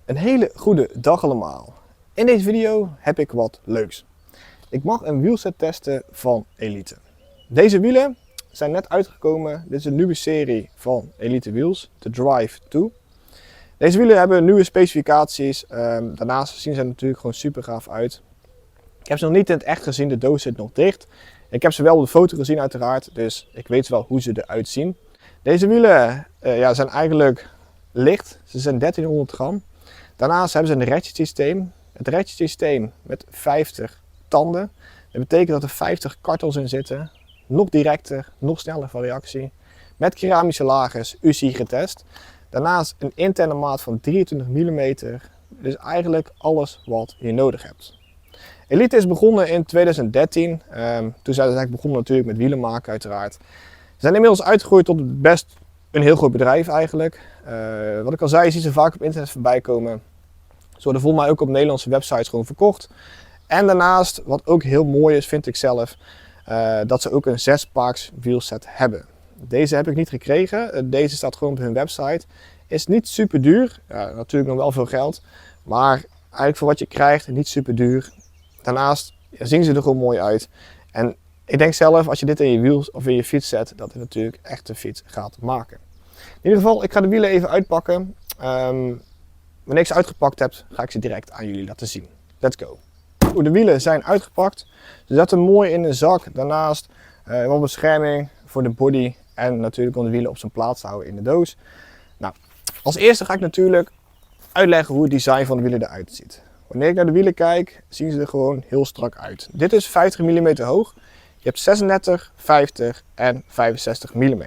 Een hele goede dag allemaal. In deze video heb ik wat leuks. Ik mag een wielset testen van Elite. Deze wielen zijn net uitgekomen. Dit is een nieuwe serie van Elite Wheels, de Drive 2. Deze wielen hebben nieuwe specificaties. Daarnaast zien ze er natuurlijk gewoon super gaaf uit. Ik heb ze nog niet in het echt gezien, de doos zit nog dicht. Ik heb ze wel op de foto gezien uiteraard, dus ik weet wel hoe ze eruit zien. Deze wielen zijn eigenlijk licht, ze zijn 1300 gram. Daarnaast hebben ze een ratchet systeem. Het ratchet systeem met 50 tanden. Dat betekent dat er 50 kartels in zitten. Nog directer, nog sneller van reactie. Met keramische lagers UCI getest. Daarnaast een interne maat van 23 mm. Dus eigenlijk alles wat je nodig hebt. Elite is begonnen in 2013. Toen zijn ze eigenlijk begonnen natuurlijk met wielen maken uiteraard. Ze zijn inmiddels uitgegroeid tot best een heel groot bedrijf eigenlijk. Wat ik al zei, je ziet ze vaak op internet voorbij komen. Ze worden volgens mij ook op Nederlandse websites gewoon verkocht. En daarnaast, wat ook heel mooi is, vind ik zelf, dat ze ook een 6-paaks wielset hebben. Deze heb ik niet gekregen. Deze staat gewoon op hun website. Is niet super duur. Ja, natuurlijk nog wel veel geld. Maar eigenlijk voor wat je krijgt, niet super duur. Daarnaast zien ze er gewoon mooi uit. En ik denk zelf, als je dit in je wiel of in je fiets zet, dat het natuurlijk echt de fiets gaat maken. In ieder geval, ik ga de wielen even uitpakken. Wanneer ik ze uitgepakt heb, ga ik ze direct aan jullie laten zien. Let's go. De wielen zijn uitgepakt. Ze zetten mooi in een zak. Daarnaast wat bescherming voor de body. En natuurlijk om de wielen op zijn plaats te houden in de doos. Nou, als eerste ga ik natuurlijk uitleggen hoe het design van de wielen eruit ziet. Wanneer ik naar de wielen kijk, zien ze er gewoon heel strak uit. Dit is 50 mm hoog. Je hebt 36, 50 en 65 mm. Nou,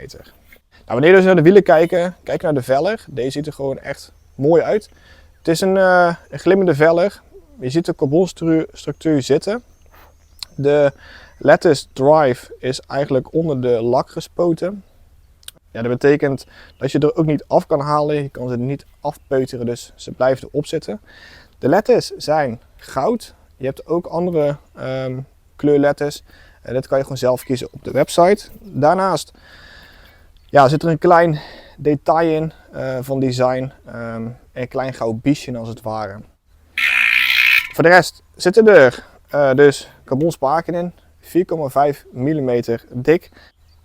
wanneer we dus naar de wielen kijken, kijk naar de velg. Deze ziet er gewoon echt mooi uit. Het is een glimmende velg. Je ziet de carbonstructuur zitten. De lattice drive is eigenlijk onder de lak gespoten. Ja, dat betekent dat je er ook niet af kan halen. Je kan ze niet afpeuteren, dus ze blijven erop zitten. De lattice zijn goud. Je hebt ook andere kleur lattice. Dat kan je gewoon zelf kiezen op de website. Daarnaast zit er een klein detail in van design. Een klein goud biesje als het ware. Voor de rest zitten er dus carbon spaken in. 4,5 mm dik.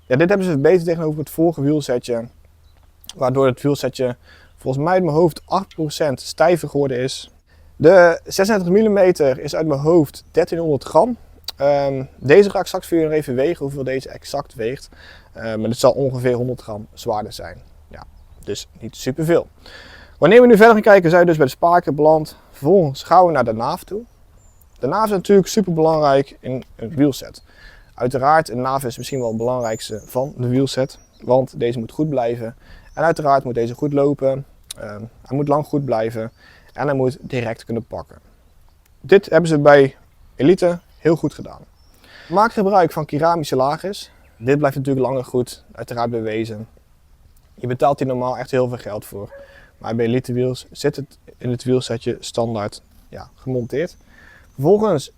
Ja, dit hebben ze verbeterd tegenover het vorige wielsetje. Waardoor het wielsetje volgens mij uit mijn hoofd 8% stijver geworden is. De 36 mm is uit mijn hoofd 1300 gram. Deze ga ik straks voor jullie nog even wegen hoeveel deze exact weegt. Maar het zal ongeveer 100 gram zwaarder zijn. Ja, dus niet super veel. Wanneer we nu verder gaan kijken, zijn we dus bij de spaken beland. Vervolgens gaan we naar de naaf toe. De naaf is natuurlijk super belangrijk in een wielset. Uiteraard, een naaf is misschien wel het belangrijkste van de wielset. Want deze moet goed blijven. En uiteraard moet deze goed lopen. Hij moet lang goed blijven. En hij moet direct kunnen pakken. Dit hebben ze bij Elite heel goed gedaan. Maak gebruik van keramische lagers. Dit blijft natuurlijk langer goed, uiteraard bewezen. Je betaalt hier normaal echt heel veel geld voor. Maar bij Elite Wheels zit het in het wielsetje standaard gemonteerd. Vervolgens,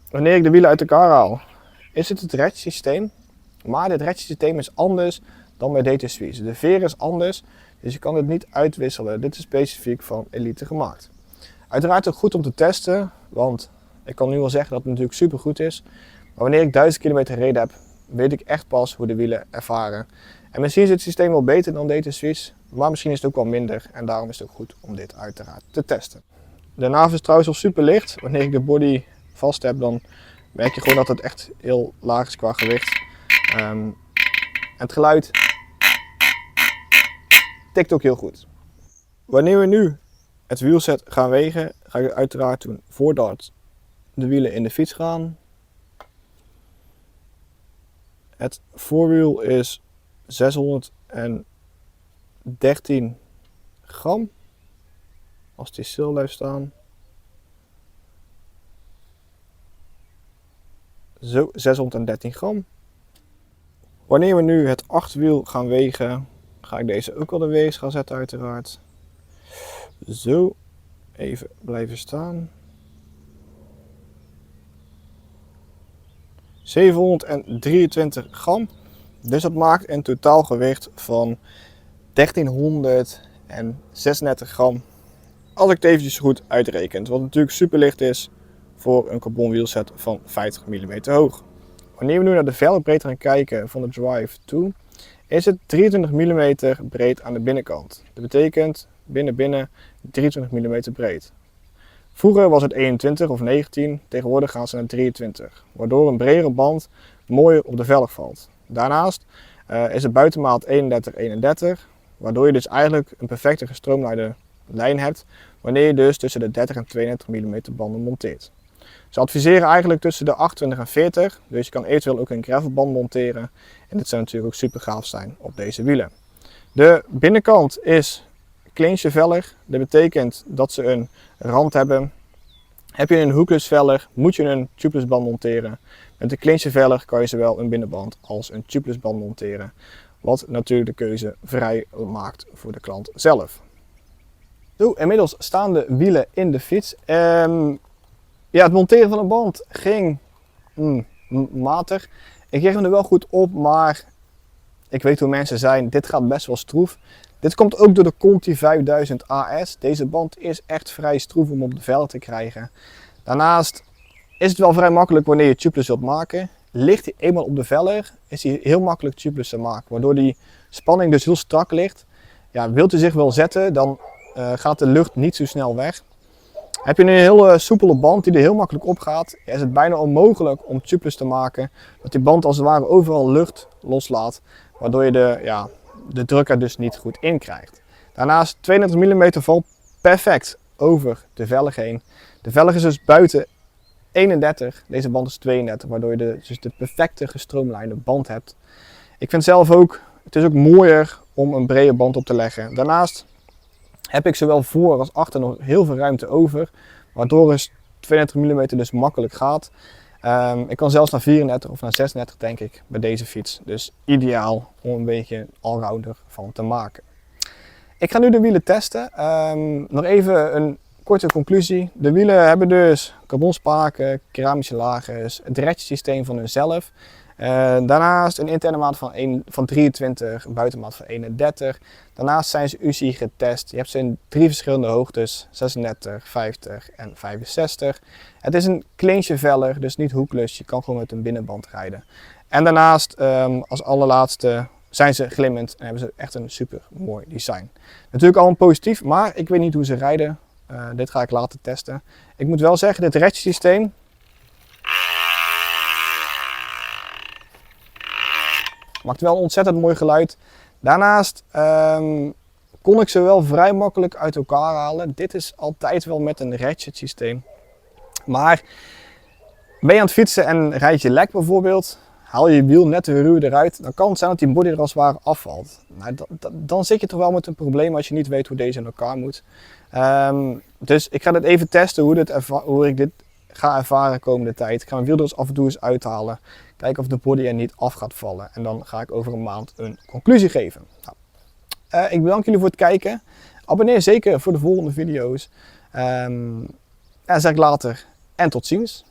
wanneer ik de wielen uit elkaar haal, is het ratchet systeem. Maar dit ratchet systeem is anders dan bij DT Swiss. De veer is anders, dus je kan het niet uitwisselen. Dit is specifiek van Elite gemaakt. Uiteraard ook goed om te testen, want ik kan nu wel zeggen dat het natuurlijk super goed is. Maar wanneer ik 1000 km gereden heb, weet ik echt pas hoe de wielen ervaren. En misschien is het systeem wel beter dan DT Swiss, maar misschien is het ook wel minder. En daarom is het ook goed om dit uiteraard te testen. De naaf is trouwens al super licht. Wanneer ik de body vast heb, dan merk je gewoon dat het echt heel laag is qua gewicht. En het geluid tikt ook heel goed. Wanneer we nu het wielset gaan wegen, ga ik het uiteraard doen voordat de wielen in de fiets gaan. Het voorwiel is 613 gram. Als die stil blijft staan. Zo, 613 gram. Wanneer we nu het achterwiel gaan wegen, ga ik deze ook al de weegschaal zetten uiteraard. Zo, even blijven staan. 723 gram. Dus dat maakt een totaalgewicht van 1336 gram. als ik het eventjes goed uitreken. Wat natuurlijk super licht is voor een carbon wielset van 50 mm hoog. Wanneer we nu naar de velgbreedte gaan kijken van de Drive 2, is het 23 mm breed aan de binnenkant. Dat betekent binnen 23 mm breed. Vroeger was het 21 of 19, tegenwoordig gaan ze naar 23, waardoor een bredere band mooier op de velg valt. Daarnaast is de buitenmaat 31-31, waardoor je dus eigenlijk een perfecte gestroomlijnde lijn hebt wanneer je dus tussen de 30 en 32 mm banden monteert. Ze adviseren eigenlijk tussen de 28 en 40, dus je kan eventueel ook een gravelband monteren en dit zou natuurlijk ook super gaaf zijn op deze wielen. De binnenkant is clinch velg, dat betekent dat ze een rand hebben. Heb je een hookless velg, moet je een tubeless band monteren. Met de clinch velg kan je zowel een binnenband als een tubeless band monteren, wat natuurlijk de keuze vrij maakt voor de klant zelf. Zo, inmiddels staan de wielen in de fiets. Ja, het monteren van een band ging matig. Ik kreeg hem er wel goed op, maar ik weet hoe mensen zijn. Dit gaat best wel stroef. Dit komt ook door de Conti 5000 AS. Deze band is echt vrij stroef om op de velg te krijgen. Daarnaast is het wel vrij makkelijk wanneer je tubeless wilt maken. Ligt hij eenmaal op de velg, is hij heel makkelijk tubeless te maken. Waardoor die spanning dus heel strak ligt. Ja, wilt u zich wel zetten, dan gaat de lucht niet zo snel weg. Heb je een heel soepele band die er heel makkelijk op gaat, is het bijna onmogelijk om tubeless te maken. Dat die band als het ware overal lucht loslaat, waardoor je de druk er dus niet goed in krijgt. Daarnaast 32 mm valt perfect over de velg heen. De velg is dus buiten 31, deze band is 32, waardoor je dus de perfecte gestroomlijnde band hebt. Ik vind zelf ook, het is ook mooier om een brede band op te leggen. Daarnaast heb ik zowel voor als achter nog heel veel ruimte over, waardoor het 32 mm dus makkelijk gaat. Ik kan zelfs naar 34 of naar 36 denk ik bij deze fiets. Dus ideaal om een beetje een allrounder van te maken. Ik ga nu de wielen testen. Nog even een korte conclusie. De wielen hebben dus carbonspaken, keramische lagers, het ratchetsysteem van hunzelf. Daarnaast een interne maat van 23, een buitenmaat van 31. Daarnaast zijn ze UCI getest. Je hebt ze in 3 verschillende hoogtes, 36, 50 en 65. Het is een clinch velg, dus niet hookless. Je kan gewoon met een binnenband rijden. En daarnaast, als allerlaatste, zijn ze glimmend en hebben ze echt een super mooi design. Natuurlijk allemaal positief, maar ik weet niet hoe ze rijden. Dit ga ik later testen. Ik moet wel zeggen, dit ratchetsysteem maakt wel een ontzettend mooi geluid. Daarnaast kon ik ze wel vrij makkelijk uit elkaar halen. Dit is altijd wel met een ratchet systeem. Maar ben je aan het fietsen en rijd je lek bijvoorbeeld, haal je wiel net de ruw eruit, dan kan het zijn dat die body er als het ware afvalt. Nou, dan zit je toch wel met een probleem als je niet weet hoe deze in elkaar moet. Dus ik ga dit even testen hoe ik dit ga ervaren de komende tijd. Ik ga mijn wiel er eens af en toe eens uithalen. Kijken of de body er niet af gaat vallen. En dan ga ik over een maand een conclusie geven. Nou, ik bedank jullie voor het kijken. Abonneer zeker voor de volgende video's. En zeg ik later en tot ziens.